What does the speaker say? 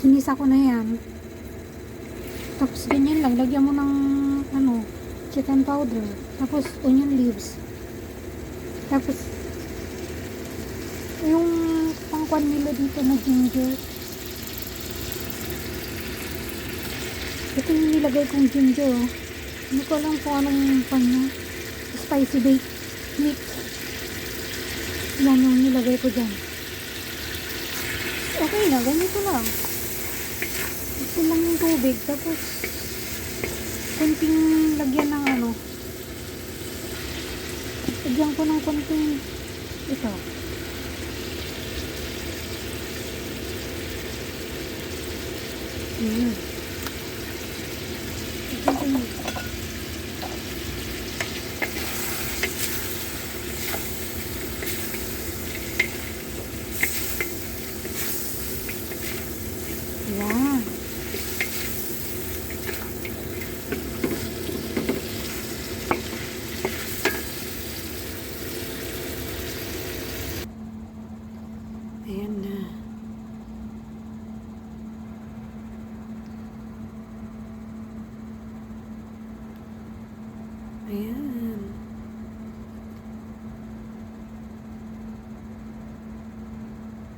Kinisa ko na yan. Tapos ganyan lang, lagyan mo ng ano, chicken powder, tapos onion leaves, tapos yung pangkwan nila dito na ginger. Ito yung nilagay kong ginger, oh. Hindi ko alam kung anong panya. Spicy baked mix. Yan yung nilagay ko dyan. Okay na, ganito lang. Ito lang yung tubig, tapos kunting lagyan ng ano, lagyan ko ng kunting ito.